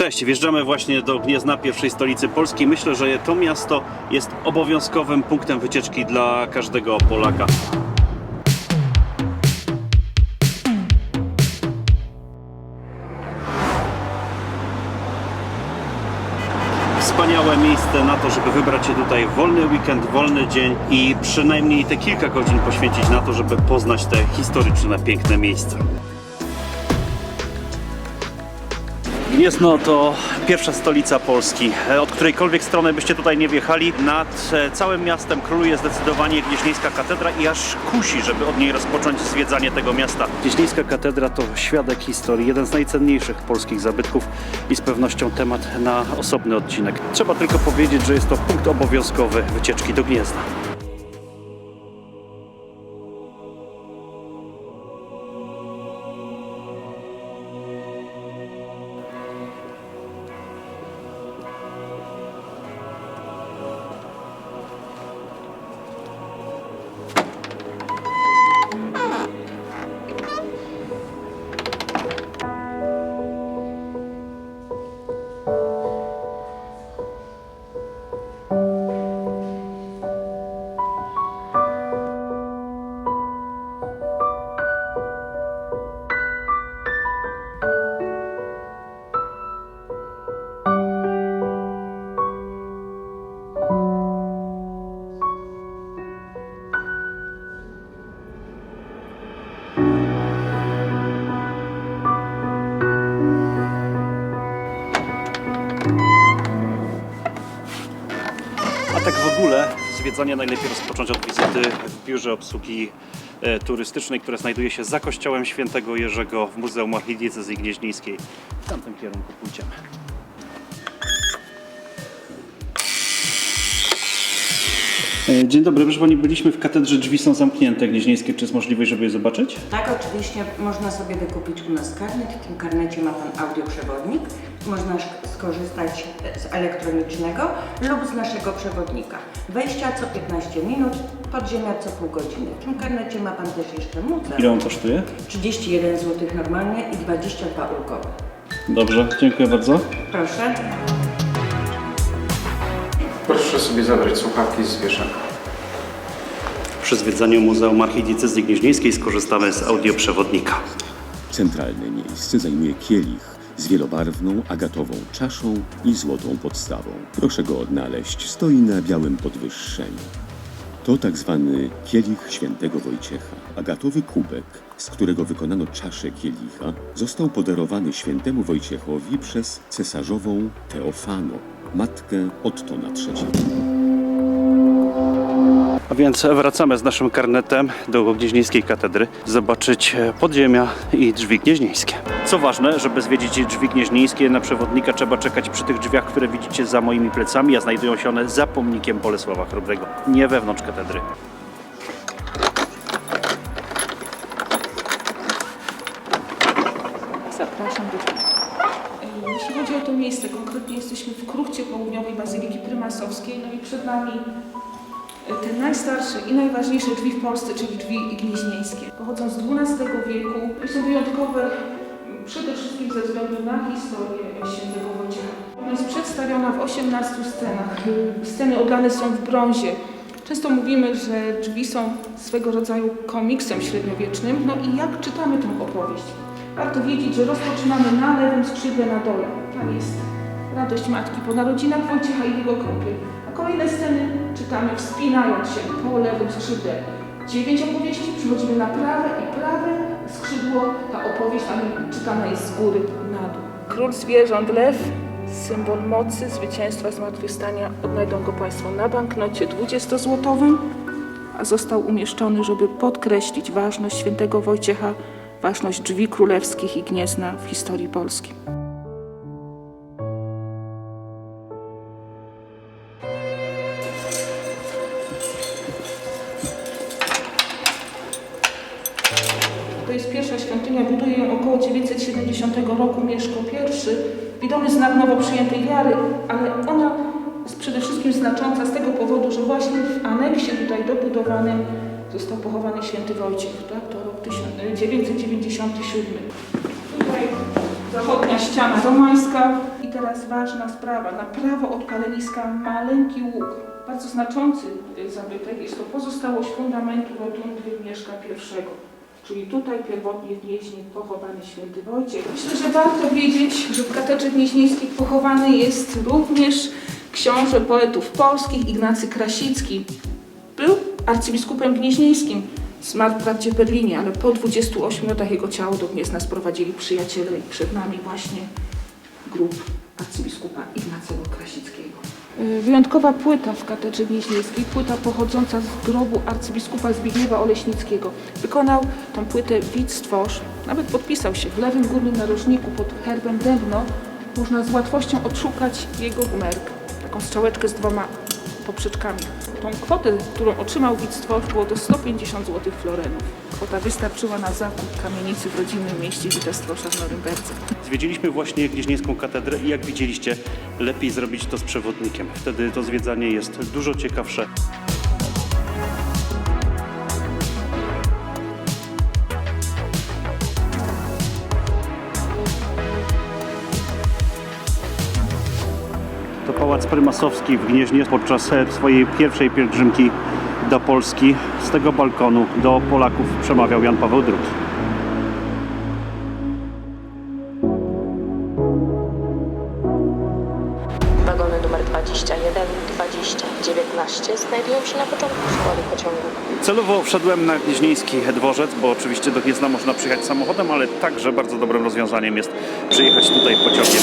Cześć, wjeżdżamy właśnie do Gniezna, pierwszej stolicy Polski. Myślę, że to miasto jest obowiązkowym punktem wycieczki dla każdego Polaka. Wspaniałe miejsce na to, żeby wybrać się tutaj w wolny weekend, wolny dzień i przynajmniej te kilka godzin poświęcić na to, żeby poznać te historyczne, piękne miejsca. Gniezno to pierwsza stolica Polski. Od którejkolwiek strony byście tutaj nie wjechali, nad całym miastem króluje zdecydowanie Gnieźnieńska Katedra i aż kusi, żeby od niej rozpocząć zwiedzanie tego miasta. Gnieźnieńska Katedra to świadek historii, jeden z najcenniejszych polskich zabytków i z pewnością temat na osobny odcinek. Trzeba tylko powiedzieć, że jest to punkt obowiązkowy wycieczki do Gniezna. A tak w ogóle zwiedzanie najlepiej rozpocząć od wizyty w biurze obsługi turystycznej, które znajduje się za kościołem Świętego Jerzego w Muzeum Archidiecezji Gnieźnieńskiej. W tamtym kierunku pójdziemy. Dzień dobry, proszę Pani, byliśmy w katedrze, drzwi są zamknięte gnieźnieńskie. Czy jest możliwość, żeby je zobaczyć? Tak, oczywiście można sobie wykupić u nas karnet. W tym karnecie ma Pan audioprzewodnik. Można skorzystać z elektronicznego lub z naszego przewodnika. Wejścia co 15 minut, podziemia co pół godziny. W tym karnecie ma Pan też jeszcze muzeum. Ile on kosztuje? 31 zł normalnie i 22 ulgowe. Dobrze, dziękuję bardzo. Proszę. Proszę sobie zabrać słuchawki z wieszaka. Przy zwiedzaniu Muzeum Archidiecezji Gnieźnieńskiej skorzystamy z audioprzewodnika. Centralne miejsce zajmuje kielich z wielobarwną agatową czaszą i złotą podstawą. Proszę go odnaleźć, stoi na białym podwyższeniu. To tak zwany kielich świętego Wojciecha. Agatowy kubek, z którego wykonano czaszę kielicha, został podarowany świętemu Wojciechowi przez cesarzową Teofano, matkę Ottona III. A więc wracamy z naszym karnetem do Gnieźnieńskiej Katedry, zobaczyć podziemia i drzwi gnieźnieńskie. Co ważne, żeby zwiedzić drzwi gnieźnieńskie, na przewodnika trzeba czekać przy tych drzwiach, które widzicie za moimi plecami, a znajdują się one za pomnikiem Bolesława Chrobrego, nie wewnątrz katedry. Zapraszam do drzwi. Jeśli chodzi o to miejsce, konkretnie jesteśmy w kruchcie południowej Bazyliki Prymasowskiej, no i przed nami te najstarsze i najważniejsze drzwi w Polsce, czyli drzwi gnieźnieńskie. Pochodzą z XII wieku i są wyjątkowe przede wszystkim ze względu na historię świętego Wojciecha. Ona jest przedstawiona w 18 scenach. Sceny oblane są w brązie. Często mówimy, że drzwi są swego rodzaju komiksem średniowiecznym. No i jak czytamy tę opowieść? Warto wiedzieć, że rozpoczynamy na lewym skrzydle na dole. Tam jest radość matki po narodzinach Wojciecha i jego kąpiel. A kolejne sceny czytamy wspinając się po lewym skrzydle. 9 opowieści, przychodzimy na prawe i prawe skrzydło, ta opowieść czytana jest z góry na dół. Król zwierząt, lew, symbol mocy, zwycięstwa, zmartwychwstania. Odnajdą go Państwo na banknocie 20-złotowym, a został umieszczony, żeby podkreślić ważność świętego Wojciecha, ważność drzwi królewskich i Gniezna w historii Polski. To jest pierwsza świątynia, buduje ją około 970 roku Mieszko I. Widomy znak nowo przyjętej wiary, ale ona jest przede wszystkim znacząca z tego powodu, że właśnie w aneksie tutaj dobudowanym został pochowany święty Wojciech, tak? To rok 1997. Tutaj Zachodnia ściana romańska. I teraz ważna sprawa. Na prawo od paleniska maleńki łuk. Bardzo znaczący zabytek. Jest to pozostałość fundamentu rotundy Mieszka I. Czyli tutaj pierwotnie w Gnieźnie pochowany święty Wojciech. Myślę, że warto wiedzieć, że w katedrze gnieźnieńskiej pochowany jest również książę poetów polskich Ignacy Krasicki. Był arcybiskupem gnieźnieńskim. Zmarł wprawdzie w Berlinie, ale po 28 latach jego ciało do Gniezna sprowadzili przyjaciele i przed nami właśnie grób arcybiskupa Ignacego Krasickiego. Wyjątkowa płyta w katedrze gnieźnieńskiej, płyta pochodząca z grobu arcybiskupa Zbigniewa Oleśnickiego. Wykonał tą płytę Widz Stworz, nawet podpisał się w lewym górnym narożniku pod herbem Dębno. Można z łatwością odszukać jego gmerk, taką strzałeczkę z 2 poprzeczkami. Tą kwotę, którą otrzymał Widz Stworz, było to 150 zł florenów. Kwota wystarczyła na zakup kamienicy w rodzinnym mieście Wita Stwosza w Norymberdze. Zwiedziliśmy właśnie Gnieźnieńską katedrę i jak widzieliście, lepiej zrobić to z przewodnikiem. Wtedy to zwiedzanie jest dużo ciekawsze. To Pałac Prymasowski w Gnieźnie podczas swojej pierwszej pielgrzymki do Polski. Z tego balkonu do Polaków przemawiał Jan Paweł II. Wagony numer 21, 20, 19 znajdują się na początku składu pociągu. Celowo wszedłem na Gnieźnieński dworzec, bo oczywiście do Gniezna można przyjechać samochodem, ale także bardzo dobrym rozwiązaniem jest przyjechać tutaj pociągiem.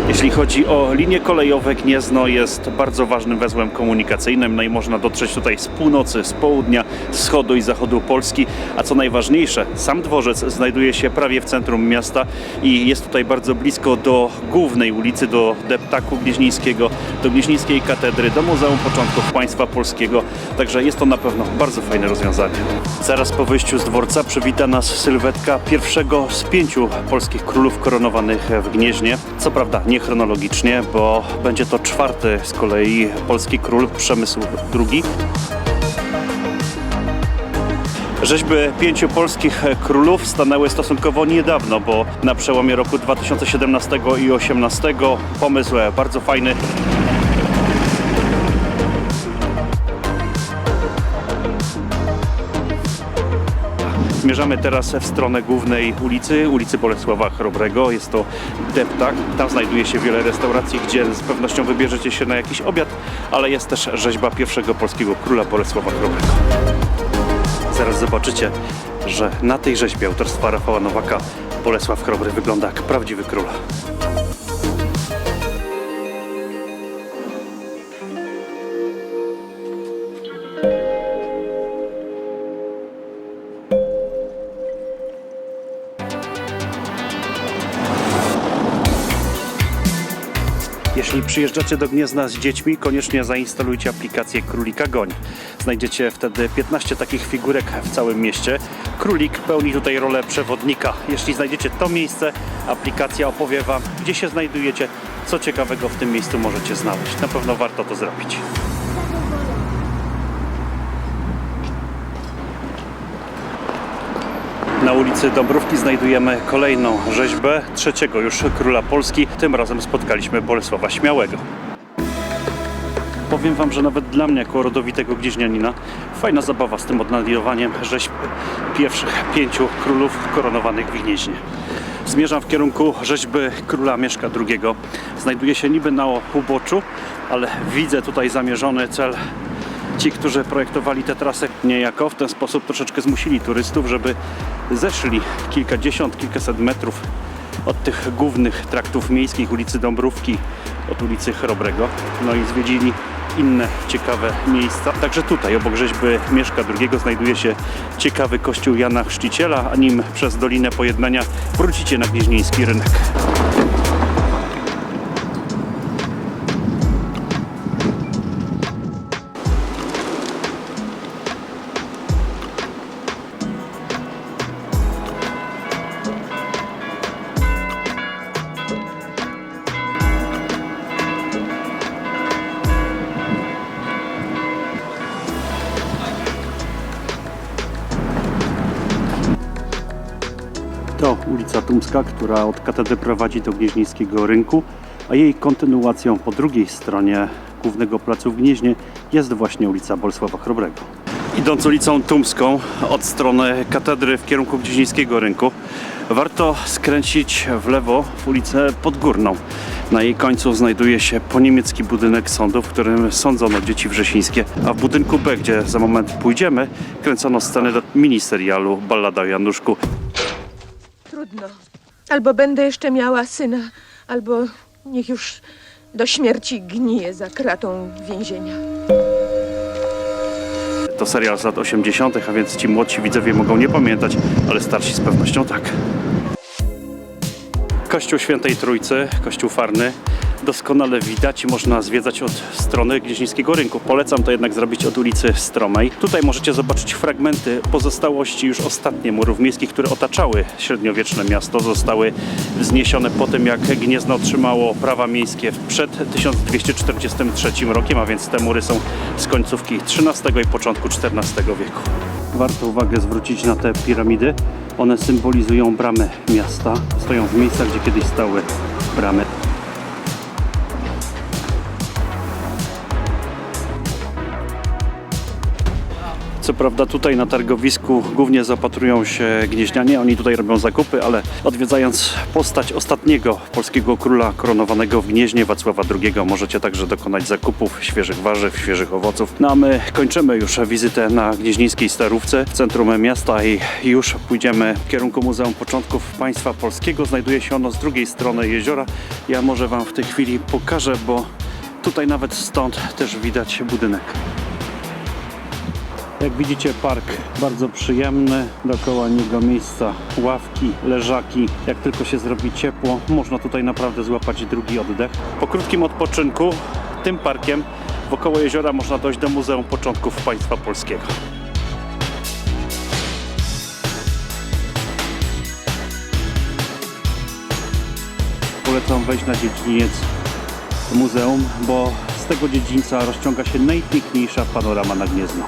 Jeśli chodzi o linie kolejowe, Gniezno jest bardzo ważnym węzłem komunikacyjnym, no i można dotrzeć tutaj z północy, z południa, z wschodu i zachodu Polski, a co najważniejsze, sam dworzec znajduje się prawie w centrum miasta i jest tutaj bardzo blisko do głównej ulicy, do deptaku gnieźnieńskiego, do Gnieźnieńskiej katedry, do Muzeum Początków Państwa Polskiego, także jest to na pewno bardzo fajne rozwiązanie. Zaraz po wyjściu z dworca przywita nas sylwetka pierwszego z 5 polskich królów koronowanych w Gnieźnie. Co prawda nie chronologicznie, bo będzie to 4. z kolei polski król, Przemysł II. Rzeźby 5 polskich królów stanęły stosunkowo niedawno, bo na przełomie roku 2017 i 2018 pomysł bardzo fajny. Zmierzamy teraz w stronę głównej ulicy Bolesława Chrobrego. Jest to deptak. Tam znajduje się wiele restauracji, gdzie z pewnością wybierzecie się na jakiś obiad, ale jest też rzeźba pierwszego polskiego króla Bolesława Chrobrego. Zaraz zobaczycie, że na tej rzeźbie autorstwa Rafała Nowaka Bolesław Chrobry wygląda jak prawdziwy król. Jeśli przyjeżdżacie do Gniezna z dziećmi, koniecznie zainstalujcie aplikację Królika Goń. Znajdziecie wtedy 15 takich figurek w całym mieście. Królik pełni tutaj rolę przewodnika. Jeśli znajdziecie to miejsce, aplikacja opowie Wam, gdzie się znajdujecie, co ciekawego w tym miejscu możecie znaleźć. Na pewno warto to zrobić. Na ulicy Dąbrówki znajdujemy kolejną rzeźbę 3. już króla Polski. Tym razem spotkaliśmy Bolesława Śmiałego. Powiem Wam, że nawet dla mnie, jako rodowitego gnieźnianina, fajna zabawa z tym odnajdywaniem rzeźb pierwszych 5 królów koronowanych w Gnieźnie. Zmierzam w kierunku rzeźby króla Mieszka II. Znajduje się niby na uboczu, ale widzę tutaj zamierzony cel. Ci, którzy projektowali tę trasę, niejako w ten sposób troszeczkę zmusili turystów, żeby zeszli kilkadziesiąt, kilkaset metrów od tych głównych traktów miejskich, ulicy Dąbrówki, od ulicy Chrobrego, no i zwiedzili inne ciekawe miejsca. Także tutaj, obok rzeźby Mieszka II, znajduje się ciekawy kościół Jana Chrzciciela, a nim przez Dolinę Pojednania wrócicie na Gnieźnieński rynek. To ulica Tumska, która od katedry prowadzi do Gnieźnieńskiego Rynku, a jej kontynuacją po drugiej stronie głównego placu w Gnieźnie jest właśnie ulica Bolesława Chrobrego. Idąc ulicą Tumską od strony katedry w kierunku Gnieźnieńskiego Rynku, warto skręcić w lewo w ulicę Podgórną. Na jej końcu znajduje się poniemiecki budynek sądu, w którym sądzono dzieci wrzesińskie, a w budynku B, gdzie za moment pójdziemy, kręcono sceny do miniserialu Ballada o Januszku. Trudno. Albo będę jeszcze miała syna, albo niech już do śmierci gnije za kratą więzienia. To serial z lat 80., a więc ci młodsi widzowie mogą nie pamiętać, ale starsi z pewnością tak. Kościół Świętej Trójcy, kościół farny, doskonale widać i można zwiedzać od strony Gnieźnieńskiego Rynku. Polecam to jednak zrobić od ulicy Stromej. Tutaj możecie zobaczyć fragmenty pozostałości już ostatnie murów miejskich, które otaczały średniowieczne miasto. Zostały wzniesione po tym, jak Gniezno otrzymało prawa miejskie przed 1243 rokiem, a więc te mury są z końcówki XIII i początku XIV wieku. Warto uwagę zwrócić na te piramidy. One symbolizują bramy miasta. Stoją w miejscach, gdzie kiedyś stały bramy. Co prawda tutaj na targowisku głównie zapatrują się gnieźnianie, oni tutaj robią zakupy, ale odwiedzając postać ostatniego polskiego króla koronowanego w Gnieźnie, Wacława II, możecie także dokonać zakupów świeżych warzyw, świeżych owoców. No a my kończymy już wizytę na Gnieźnieńskiej Starówce w centrum miasta i już pójdziemy w kierunku Muzeum Początków Państwa Polskiego. Znajduje się ono z drugiej strony jeziora. Ja może Wam w tej chwili pokażę, bo tutaj nawet stąd też widać budynek. Jak widzicie, park bardzo przyjemny, dookoła niego miejsca, ławki, leżaki. Jak tylko się zrobi ciepło, można tutaj naprawdę złapać drugi oddech. Po krótkim odpoczynku tym parkiem wokoło jeziora można dojść do Muzeum Początków Państwa Polskiego. Polecam wejść na dziedziniec muzeum, bo z tego dziedzińca rozciąga się najpiękniejsza panorama na Gniezno.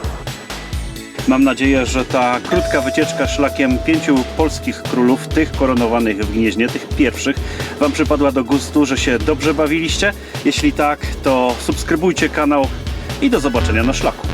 Mam nadzieję, że ta krótka wycieczka szlakiem 5 polskich królów, tych koronowanych w Gnieźnie, tych pierwszych, Wam przypadła do gustu, że się dobrze bawiliście. Jeśli tak, to subskrybujcie kanał i do zobaczenia na szlaku.